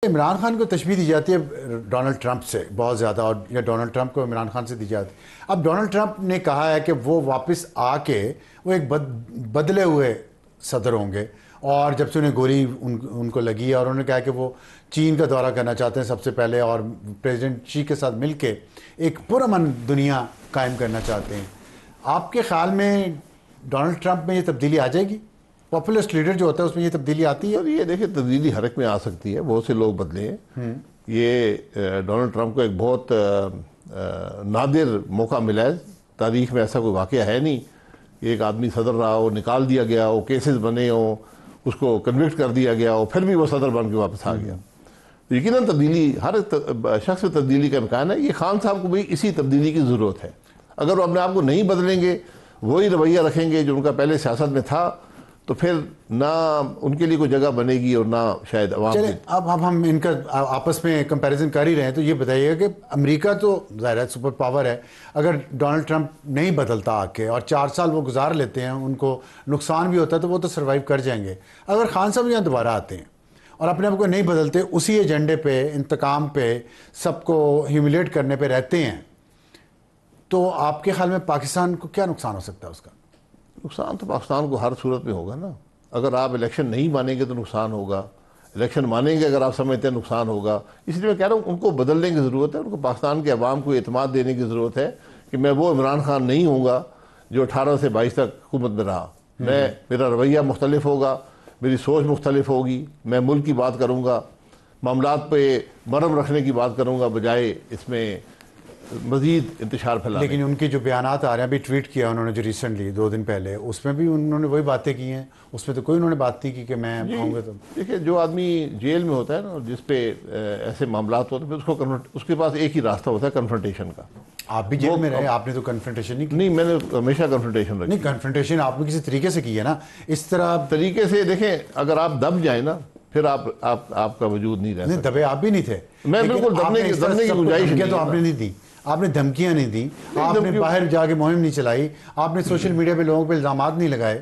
عمران خان کو تشبیہ دی جاتی ہے ڈونلڈ ٹرمپ سے بہت زیادہ، اور یا ڈونلڈ ٹرمپ کو عمران خان سے دی جاتی ہے۔ اب ڈونلڈ ٹرمپ نے کہا ہے کہ وہ واپس آ کے وہ ایک بدلے ہوئے صدر ہوں گے، اور جب سے انہیں گولی ان کو لگی ہے، اور انہوں نے کہا کہ وہ چین کا دورہ کرنا چاہتے ہیں سب سے پہلے، اور پریزیڈنٹ شی کے ساتھ مل کے ایک پرامن دنیا قائم کرنا چاہتے ہیں۔ آپ کے خیال میں ڈونلڈ ٹرمپ میں یہ تبدیلی آ جائے گی؟ پاپولسٹ لیڈر جو ہوتا ہے اس میں یہ تبدیلی آتی ہے؟ یہ دیکھیں، تبدیلی ہر ایک میں آ سکتی ہے، بہت سے لوگ بدلے ہیں۔ یہ ڈونلڈ ٹرمپ کو ایک بہت نادر موقع ملا ہے، تاریخ میں ایسا کوئی واقعہ ہے نہیں کہ ایک آدمی صدر رہا ہو، نکال دیا گیا ہو، کیسز بنے ہوں، اس کو کنوکٹ کر دیا گیا ہو، پھر بھی وہ صدر بن کے واپس آ گیا۔ یقیناً تبدیلی، ہر شخص میں تبدیلی کا امکان ہے۔ یہ خان صاحب کو بھی اسی تبدیلی کی ضرورت ہے۔ اگر وہ اپنے آپ کو نہیں بدلیں گے، وہی رویہ رکھیں گے جو ان کا پہلے سیاست میں تھا، تو پھر نہ ان کے لیے کوئی جگہ بنے گی اور نہ شاید عوام۔ چلیں اب ہم ان کا آپس میں کمپیریزن کر ہی رہے ہیں، تو یہ بتائیے کہ امریکہ تو ظاہر ہے سپر پاور ہے، اگر ڈونلڈ ٹرمپ نہیں بدلتا آ کے اور 4 سال وہ گزار لیتے ہیں، ان کو نقصان بھی ہوتا ہے تو وہ تو سروائیو کر جائیں گے۔ اگر خان صاحب یہاں دوبارہ آتے ہیں اور اپنے آپ کو نہیں بدلتے، اسی ایجنڈے پہ، انتقام پہ، سب کو ہیوملیٹ کرنے پہ رہتے ہیں، تو آپ کے خیال میں پاکستان کو کیا نقصان ہو سکتا ہے اس کا؟ نقصان تو پاکستان کو ہر صورت میں ہوگا نا۔ اگر آپ الیکشن نہیں مانیں گے تو نقصان ہوگا، الیکشن مانیں گے اگر آپ سمجھتے ہیں نقصان ہوگا۔ اس لیے میں کہہ رہا ہوں ان کو بدلنے کی ضرورت ہے، ان کو پاکستان کے عوام کو اعتماد دینے کی ضرورت ہے کہ میں وہ عمران خان نہیں ہوں گا جو 18 سے 22 تک حکومت میں رہا۔ میرا رویہ مختلف ہوگا، میری سوچ مختلف ہوگی، میں ملک کی بات کروں گا، معاملات پہ مرم رکھنے کی بات کروں گا بجائے اس میں مزید انتشار پھیلانے۔ لیکن ان کے جو بیانات آ رہے ہیں، ابھی ٹویٹ کیا انہوں نے جو ریسنٹلی 2 دن پہلے، اس میں بھی انہوں نے وہی باتیں کی ہیں، اس میں تو کوئی انہوں نے بات نہیں کی کہ میں آؤں گا۔ تو دیکھیں، جو آدمی جیل میں ہوتا ہے نا، جس پہ ایسے معاملات ہوتے ہیں، اس کے پاس ایک ہی راستہ ہوتا ہے کنفرنٹیشن کا۔ آپ بھی جیل میں رہے، آپ نے تو کنفرنٹیشن نہیں کی؟ نہیں، میں نے ہمیشہ کنفرنٹیشن رکھی۔ نہیں، کنفرنٹیشن آپ نے کسی طریقے سے کی ہے نا، اس طرح طریقے سے۔ دیکھیں، اگر آپ دب جائیں نا، پھر آپ کا وجود نہیں رہ سکتا۔ نہیں، دبے آپ بھی نہیں تھے۔ میں بالکل دبنے کی گنجائش نہیں۔ تو آپ نے نہیں دی، آپ نے دھمکیاں نہیں دی، آپ نے باہر جا کے مہم نہیں چلائی، آپ نے سوشل میڈیا پہ لوگوں پہ الزامات نہیں لگائے۔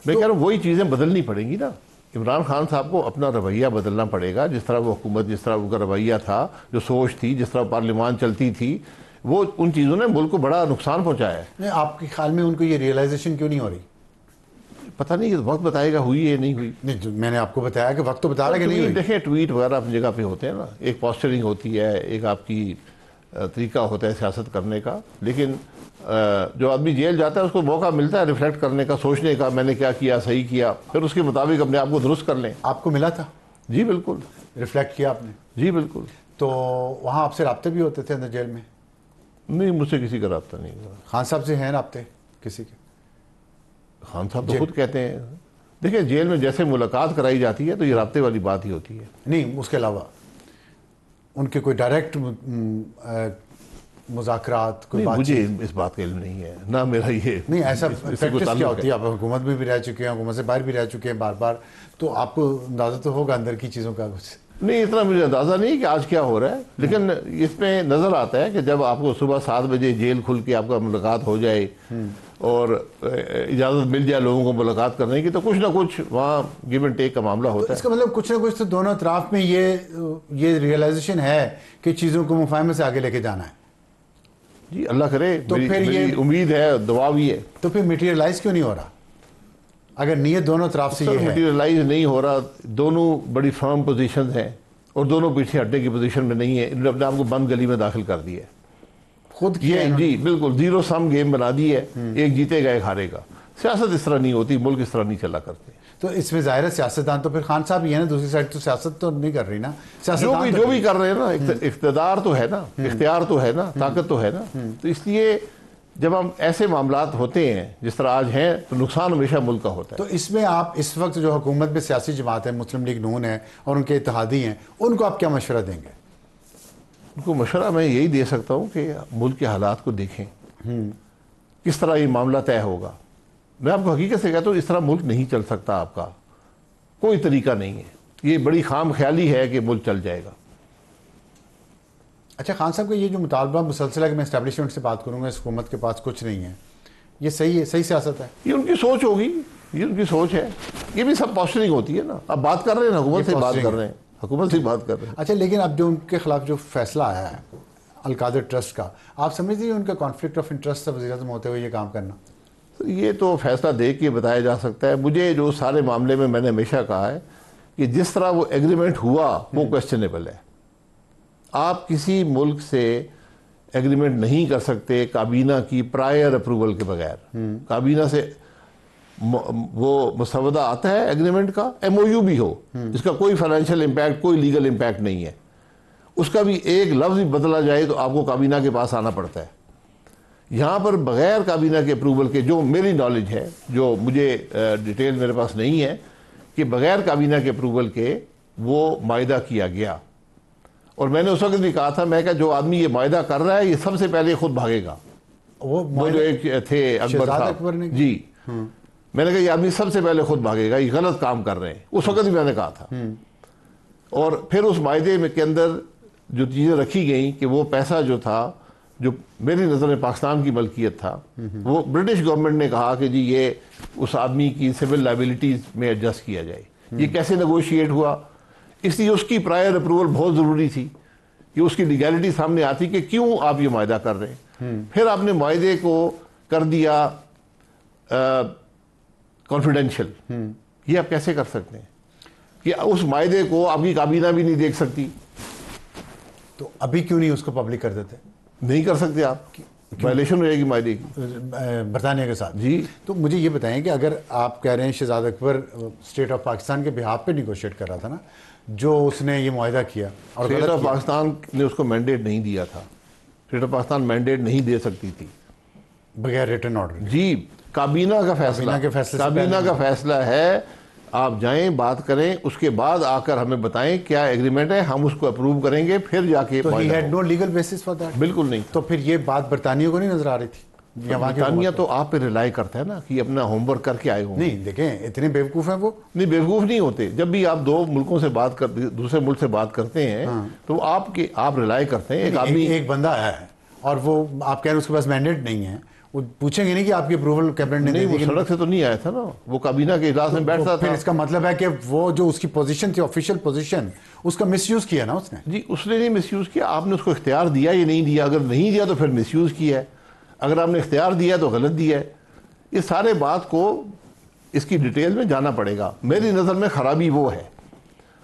میں کہہ رہا ہوں وہی چیزیں بدلنی پڑیں گی نا۔ عمران خان صاحب کو اپنا رویہ بدلنا پڑے گا، جس طرح وہ حکومت، جس طرح ان کا رویہ تھا، جو سوچ تھی، جس طرح پارلیمان چلتی تھی، وہ ان چیزوں نے ملک کو بڑا نقصان پہنچایا ہے۔ آپ کے خیال میں ان کو یہ ریئلائزیشن کیوں نہیں ہو رہی؟ پتہ نہیں، وقت بتائے گا ہوئی ہے نہیں ہوئی۔ نہیں، میں نے آپ کو بتایا کہ وقت تو بتا رہا ہے کہ نہیں ہوئی۔ دیکھیں، ٹویٹ وغیرہ اپنی جگہ پہ ہوتے ہیں نا، ایک پوسچرنگ ہوتی ہے، ایک آپ کی طریقہ ہوتا ہے سیاست کرنے کا، لیکن جو آدمی جیل جاتا ہے اس کو موقع ملتا ہے ریفلیکٹ کرنے کا، سوچنے کا، میں نے کیا کیا، صحیح کیا، پھر اس کے مطابق اپنے آپ کو درست کر لیں۔ آپ کو ملا تھا؟ جی بالکل، ریفلیکٹ کیا آپ نے؟ جی بالکل۔ تو وہاں آپ سے رابطے بھی ہوتے تھے اندر جیل میں؟ نہیں، مجھ سے کسی کا رابطہ نہیں ہوا۔ خان صاحب سے ہیں رابطے کسی کے؟ خان صاحب تو خود کہتے ہیں، دیکھیں جیل میں جیسے ملاقات کرائی جاتی ہے تو یہ رابطے والی بات ہی ہوتی ہے۔ نہیں، اس کے علاوہ ان کے کوئی ڈائریکٹ مذاکرات، کوئی بات؟ مجھے اس بات کا علم نہیں ہے، نہ میرا یہ نہیں، ایسا پریکٹس کیا ہوتی ہے؟ آپ حکومت میں بھی رہ چکے ہیں، حکومت سے باہر بھی رہ چکے ہیں بار بار، تو آپ کو اندازہ تو ہوگا اندر کی چیزوں کا کچھ؟ نہیں، اتنا مجھے اندازہ نہیں کہ آج کیا ہو رہا ہے، لیکن اس میں نظر آتا ہے کہ جب آپ کو صبح 7 بجے جیل کھل کے آپ کا ملاقات ہو جائے اور اجازت مل جائے لوگوں کو ملاقات کرنے کی، تو کچھ نہ کچھ وہاں گیو اینڈ ٹیک کا معاملہ ہوتا ہے۔ اس کا مطلب کچھ نہ کچھ تو دونوں اطراف میں یہ ریئلائزیشن ہے کہ چیزوں کو مفاہمے سے آگے لے کے جانا ہے۔ جی اللہ کرے، تو پھر میری امید ہے، دعا بھی ہے۔ تو پھر میٹیریلائز کیوں نہیں ہو رہا اگر نیت دونوں طرف سے یہ ہے؟ میٹیریلائز نہیں ہو رہا، دونوں بڑی فرم پوزیشنز ہیں اور دونوں پیچھے ہٹنے کی پوزیشن میں نہیں ہے، انہوں نے اپنے آپ کو بند گلی میں داخل کر دیا ہے خود یہ۔ جی بالکل، 0 سم گیم بنا دی ہے، ایک جیتے گا ایک ہارے گا۔ سیاست اس طرح نہیں ہوتی، ملک اس طرح نہیں چلا کرتے۔ تو اس میں ظاہر ہے سیاستدان تو پھر خان صاحب ہی ہے نا، دوسری سائڈ تو سیاست تو نہیں کر رہی نا، جو بھی کر رہے ہیں نا، اقتدار تو ہے نا، اختیار تو ہے نا، طاقت تو ہے نا۔ تو اس لیے جب ہم ایسے معاملات ہوتے ہیں جس طرح آج ہیں تو نقصان ہمیشہ ملک کا ہوتا ہے۔ تو اس میں آپ اس وقت جو حکومت میں سیاسی جماعت ہے، مسلم لیگ نون ہے اور ان کے اتحادی ہیں، ان کو آپ کیا مشورہ دیں گے؟ ان کو مشورہ میں یہی دے سکتا ہوں کہ ملک کے حالات کو دیکھیں، کس طرح یہ معاملہ طے ہوگا۔ میں آپ کو حقیقت سے کہتا ہوں، اس طرح ملک نہیں چل سکتا، آپ کا کوئی طریقہ نہیں ہے، یہ بڑی خام خیالی ہے کہ ملک چل جائے گا۔ اچھا، خان صاحب کا یہ جو مطالبہ مسلسل ہے کہ میں اسٹیبلشمنٹ سے بات کروں گا، اس حکومت کے پاس کچھ نہیں ہے، یہ صحیح ہے؟ صحیح سیاست ہے؟ یہ ان کی سوچ ہوگی، یہ ان کی سوچ ہے، یہ بھی سب پوسچرنگ ہوتی ہے نا۔ اب بات کر رہے ہیں نا، حکومت سے بات کر رہے ہیں۔ حکومت سے بات کر رہے ہیں. اچھا لیکن اب جو ان کے خلاف جو فیصلہ آیا ہے القادر ٹرسٹ کا، آپ سمجھتے ہیں ان کا کانفلکٹ آف انٹرسٹ وزیر اعظم ہوتے ہوئے یہ کام کرنا؟ یہ تو فیصلہ دیکھ کے بتایا جا سکتا ہے. مجھے جو سارے معاملے میں نے ہمیشہ کہا ہے کہ جس طرح وہ ایگریمنٹ ہوا وہ کویسچنیبل ہے. آپ کسی ملک سے ایگریمنٹ نہیں کر سکتے کابینہ کی پرائر اپروول کے بغیر. کابینہ سے وہ مسودہ آتا ہے ایگریمنٹ کا، ایم او یو بھی ہو، اس کا کوئی فائنینشیل امپیکٹ، کوئی لیگل امپیکٹ نہیں ہے، اس کا بھی ایک لفظ بدلا جائے تو آپ کو کابینہ کے پاس آنا پڑتا ہے. یہاں پر بغیر کابینہ کے اپروول کے، جو میری نالج ہے، جو مجھے ڈیٹیل میرے پاس نہیں ہے، کہ بغیر کابینہ کے اپروول کے وہ معاہدہ کیا گیا. اور میں نے اس وقت بھی کہا تھا، میں کہا جو آدمی یہ معاہدہ کر رہا ہے یہ سب سے پہلے خود بھاگے گا. وہ جو ایک تھے اکبر صاحب، جی، میں نے کہا یہ آدمی سب سے پہلے خود بھاگے گا، یہ غلط کام کر رہے ہیں. اس وقت بھی میں نے کہا تھا. اور پھر اس معاہدے میں کے اندر جو چیزیں رکھی گئیں کہ وہ پیسہ جو تھا، جو میری نظر میں پاکستان کی ملکیت تھا، وہ برٹش گورنمنٹ نے کہا کہ جی یہ اس آدمی کی سول لائبلٹیز میں ایڈجسٹ کیا جائے. یہ کیسے نیگوشیٹ ہوا؟ اس لیے اس کی پرائر اپروول بہت ضروری تھی کہ اس کی لیگیلٹی سامنے آتی کہ کیوں آپ یہ معاہدہ کر رہے ہیں. پھر آپ نے معاہدے کو کر دیا کانفیڈینشیل. یہ آپ کیسے کر سکتے ہیں کہ اس معاہدے کو آپ کی کابینہ بھی نہیں دیکھ سکتی؟ تو ابھی کیوں نہیں اس کو پبلک کر دیتے؟ نہیں کر سکتے آپ، وائلیشن ہو جائے گی معاہدے کی برطانیہ کے ساتھ. جی تو مجھے یہ بتائیں کہ اگر آپ کہہ رہے ہیں شہزاد اکبر اسٹیٹ آف پاکستان کے بہاف پہ نیگوشیٹ کر رہا تھا نا، جو اس نے یہ معاہدہ کیا، اور اسٹیٹ آف پاکستان نے اس کو مینڈیٹ نہیں دیا تھا. اسٹیٹ آف پاکستان مینڈیٹ نہیں دے سکتی تھی بغیر ریٹن آرڈر. جی، کابینہ کا فیصلہ ہے. آپ جائیں، بات کریں، اس کے بعد آ کر ہمیں بتائیں کیا ایگریمنٹ ہے، ہم اس کو اپروو کریں گے، پھر جا کے. تو he had no legal basis for that. بالکل نہیں. تو پھر یہ بات برطانیہ کو نہیں نظر آ رہی تھی؟ برطانیہ تو آپ پہ ریلائی کرتا ہے نا کہ اپنا ہوم ورک کر کے آئے ہوں. نہیں دیکھیں اتنے بیوقوف ہیں وہ. نہیں بیوقوف نہیں ہوتے. جب بھی آپ دو ملکوں سے بات کرتے، دوسرے ملک سے بات کرتے ہیں تو آپ ریلائی کرتے ہیں. ایک آدمی، ایک بندہ آیا ہے اور وہ آپ کہہ رہے ہیں اس کے پاس مینڈیٹ نہیں ہے، وہ پوچھیں گے نہیں کہ آپ کی اپروول کیبنٹ نے دی؟ وہ سڑک سے تو نہیں آیا تھا نا، وہ کابینہ کے اجلاس میں بیٹھتا تھا. پھر اس کا مطلب ہے کہ وہ جو اس کی پوزیشن تھی، آفیشیل پوزیشن، اس کا مس یوز کیا نا اس نے. جی، اس نے نہیں مس یوز کیا. آپ نے اس کو اختیار دیا یا نہیں دیا؟ اگر نہیں دیا تو پھر مس یوز کیا ہے. اگر آپ نے اختیار دیا تو غلط دیا ہے. یہ سارے بات کو اس کی ڈیٹیل میں جانا پڑے گا. میری نظر میں خرابی وہ ہے.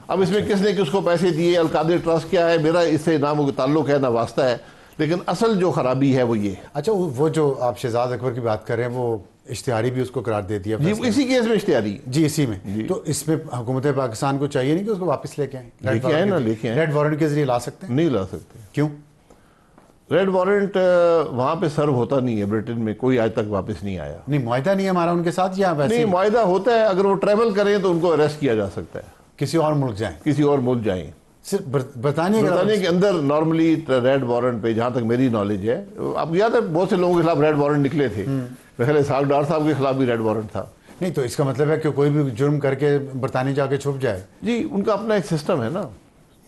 اب اس میں کس نے کس کو پیسے دیے، القادر ٹرسٹ کیا ہے، میرا اس سے نہ تعلق ہے نہ واسطہ ہے، لیکن اصل جو خرابی ہے وہ یہ. اچھا، وہ جو آپ شہزاد اکبر کی بات کر رہے ہیں وہ اشتہاری بھی اس کو قرار دے دیا. جی، اسی کیس میں اشتہاری. جی، اسی میں. تو اس میں حکومت پاکستان کو چاہیے نہیں کہ اس کو واپس لے کے آئیں؟ لے کے آئیں نا، لے کے آئیں. ریڈ وارنٹ کے ذریعے لا سکتے ہیں؟ نہیں لا سکتے. کیوں؟ ریڈ وارنٹ وہاں پہ سرو ہوتا نہیں ہے. برٹن میں کوئی آج تک واپس نہیں آیا. نہیں، معاہدہ نہیں ہے ہمارا ان کے ساتھ یا ویسے؟ نہیں، معاہدہ ہوتا ہے. اگر وہ ٹریول کریں تو ان کو اریسٹ کیا جا سکتا ہے. کسی اور ملک جائیں؟ کسی اور ملک جائیں. صرف برطانیہ کے اندر نارملی ریڈ وارنٹ پہ، جہاں تک میری نالج ہے، آپ یاد ہے بہت سے لوگوں کے خلاف ریڈ وارنٹ نکلے تھے. میرے خیال اسحاق ڈار صاحب کے خلاف بھی ریڈ وارنٹ تھا. نہیں، تو اس کا مطلب ہے کہ کوئی بھی جرم کر کے برطانیہ جا کے چھپ جائے؟ جی، ان کا اپنا ایک سسٹم ہے نا.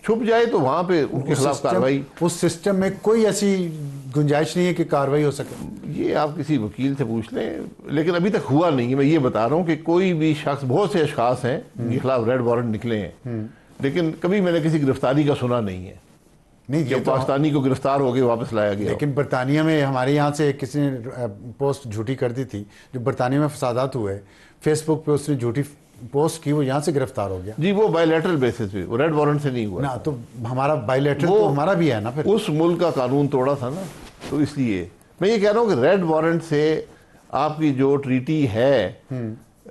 چھپ جائے تو وہاں پہ ان کے خلاف کارروائی. اس سسٹم میں کوئی ایسی گنجائش نہیں ہے کہ کارروائی ہو سکے؟ یہ آپ کسی وکیل سے پوچھ لیں، لیکن ابھی تک ہوا نہیں ہے. میں یہ بتا رہا ہوں کہ کوئی بھی شخص، بہت سے اشخاص ہیں جن کے خلاف ریڈ وارنٹ نکلے ہیں، لیکن کبھی میں نے کسی گرفتاری کا سنا نہیں ہے. نہیں، جب پاکستانی کو گرفتار ہو کے واپس لایا گیا. لیکن برطانیہ میں ہمارے یہاں سے کسی نے پوسٹ جھوٹی کر دی تھی، جو برطانیہ میں فسادات ہوئے، فیس بک پہ اس نے جھوٹی پوسٹ کی، وہ یہاں سے گرفتار ہو گیا. جی، وہ بائی لیٹرل بیسس پہ، وہ ریڈ وارنٹ سے نہیں ہوا نا. تو ہمارا بائی لیٹرل تو ہمارا بھی ہے نا. پھر اس ملک کا قانون توڑا تھا نا. تو اس لیے میں یہ کہہ رہا ہوں کہ ریڈ وارنٹ سے آپ کی جو ٹریٹی ہے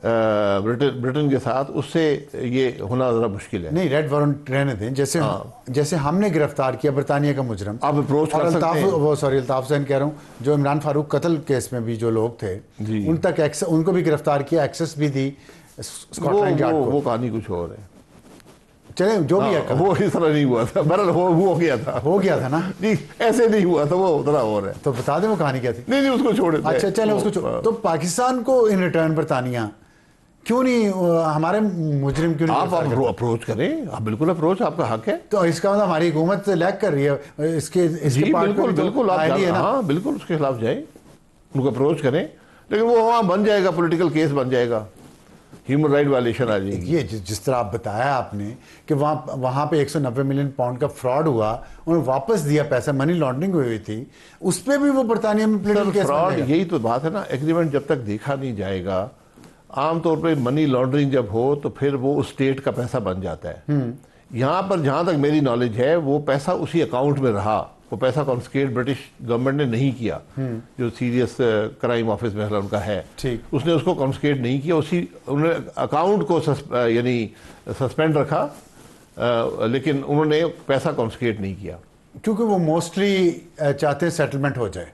برٹن کے ساتھ، اس سے یہ ہونا ذرا مشکل ہے. نہیں، ریڈ وارنٹ رہنے دیں. جیسے ہم نے گرفتار کیا برطانیہ کا مجرم، آپ اپروچ کر سکتے ہیں. الطاف حسین کہہ رہا ہوں، جو عمران فاروق قتل کیس میں بھی جو لوگ تھے ان تک ان کو بھی گرفتار کیا، ایکسس بھی دی اسکاٹ یارڈ کو. وہ کہانی کچھ اور ہے. چلے جو بھی ہے، وہ اس طرح نہیں ہوا تھا. بہرحال ہو گیا تھا نا. جی، ایسے نہیں ہوا تھا، وہ اتنا اور ہے. تو بتا دیں وہ کہانی کیا تھی. نہیں، اس کو چھوڑے. اچھا چلیں اس کو. تو پاکستان کو ان ریٹرن برطانیہ کیوں نہیں، ہمارے مجرم کیوں نہیں؟ آپ اپروچ کریں. آپ بالکل اپروچ، آپ کا حق ہے. تو اس کا مطلب ہماری حکومت لیک کر رہی ہے اس کے بالکل. ہاں بالکل، اس کے خلاف جائیں، ان کو اپروچ کریں. لیکن وہ وہاں بن جائے گا، پولیٹیکل کیس بن جائے گا. ہیومن رائٹ وائلیشن آ جائے گی. یہ جس طرح آپ بتایا آپ نے کہ وہاں پہ 190 ملین پاؤنڈ کا فراڈ ہوا, انہوں نے واپس دیا پیسہ, منی لانڈرنگ ہوئی تھی, اس پہ بھی وہ برطانیہ میں پولیٹیکل کیس بن فراڈ, جائے گا. یہی تو بات ہے نا, ایگریمنٹ جب تک دیکھا نہیں جائے گا, عام طور پہ منی لانڈرنگ جب ہو تو پھر وہ اسٹیٹ کا پیسہ بن جاتا ہے. یہاں پر جہاں تک میری نالج ہے وہ پیسہ اسی اکاؤنٹ میں رہا, وہ پیسہ کانفسکیٹ برٹش گورنمنٹ نے نہیں کیا, جو سیریس کرائم آفس میں ان کا ہے, اس نے اس کو کانفسکیٹ نہیں کیا, اسی انہوں نے اکاؤنٹ کو یعنی سسپینڈ رکھا, لیکن انہوں نے پیسہ کانفسکیٹ نہیں کیا. کیونکہ وہ موسٹلی چاہتے ہیں سیٹلمنٹ ہو جائے,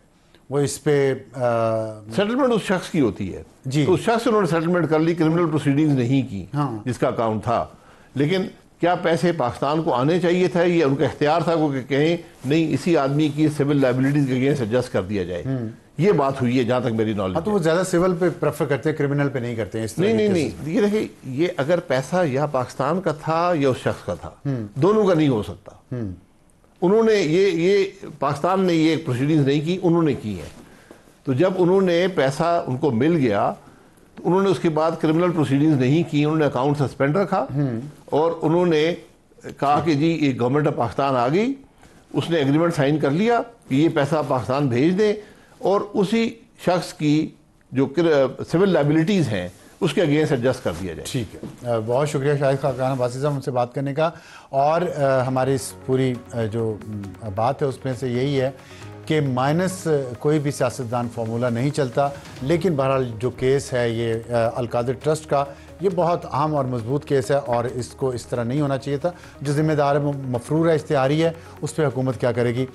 وہ اس پہ سیٹلمنٹ اس شخص کی ہوتی ہے, جی, تو اس شخص سے انہوں نے سیٹلمنٹ کر لی, کرمنل پروسیڈنگز نہیں کی جس کا اکاؤنٹ تھا. لیکن کیا پیسے پاکستان کو آنے چاہیے تھا, یہ ان کا اختیار تھا کہ کہیں نہیں اسی آدمی کی سول لائبلٹیز کے اگینسٹ ایڈجسٹ کر دیا جائے. یہ بات ہوئی ہے جہاں تک میری نالج ہے. تو وہ زیادہ سول پہ پریفر کرتے ہیں, کرمنل پہ نہیں کرتے ہیں. نہیں, یہ دیکھیں, یہ اگر پیسہ یا پاکستان کا تھا یا اس شخص کا تھا, دونوں کا نہیں ہو سکتا. انہوں نے یہ پاکستان نے یہ پروسیڈنگز نہیں کی, انہوں نے کی ہیں. تو جب انہوں نے پیسہ ان کو مل گیا تو انہوں نے اس کے بعد کرمنل پروسیڈنگز نہیں کی, انہوں نے اکاؤنٹ سسپینڈ رکھا, اور انہوں نے کہا کہ جی ایک گورنمنٹ آف پاکستان آ گئی, اس نے ایگریمنٹ سائن کر لیا کہ یہ پیسہ پاکستان بھیج دیں, اور اسی شخص کی جو سول لائبلٹیز ہیں اس کے اگینسٹ ایڈجسٹ کر دیا جائے. ٹھیک ہے, بہت شکریہ شاہد خاقان عباسی صاحب ہم سے بات کرنے کا. اور ہماری اس پوری جو بات ہے اس میں سے یہی ہے کہ مائنس کوئی بھی سیاستدان فارمولہ نہیں چلتا, لیکن بہرحال جو کیس ہے یہ القادر ٹرسٹ کا, یہ بہت اہم اور مضبوط کیس ہے, اور اس کو اس طرح نہیں ہونا چاہیے تھا. جو ذمہ دار ہے مفرور ہے, اشتہاری ہے, اس پہ حکومت کیا کرے گی.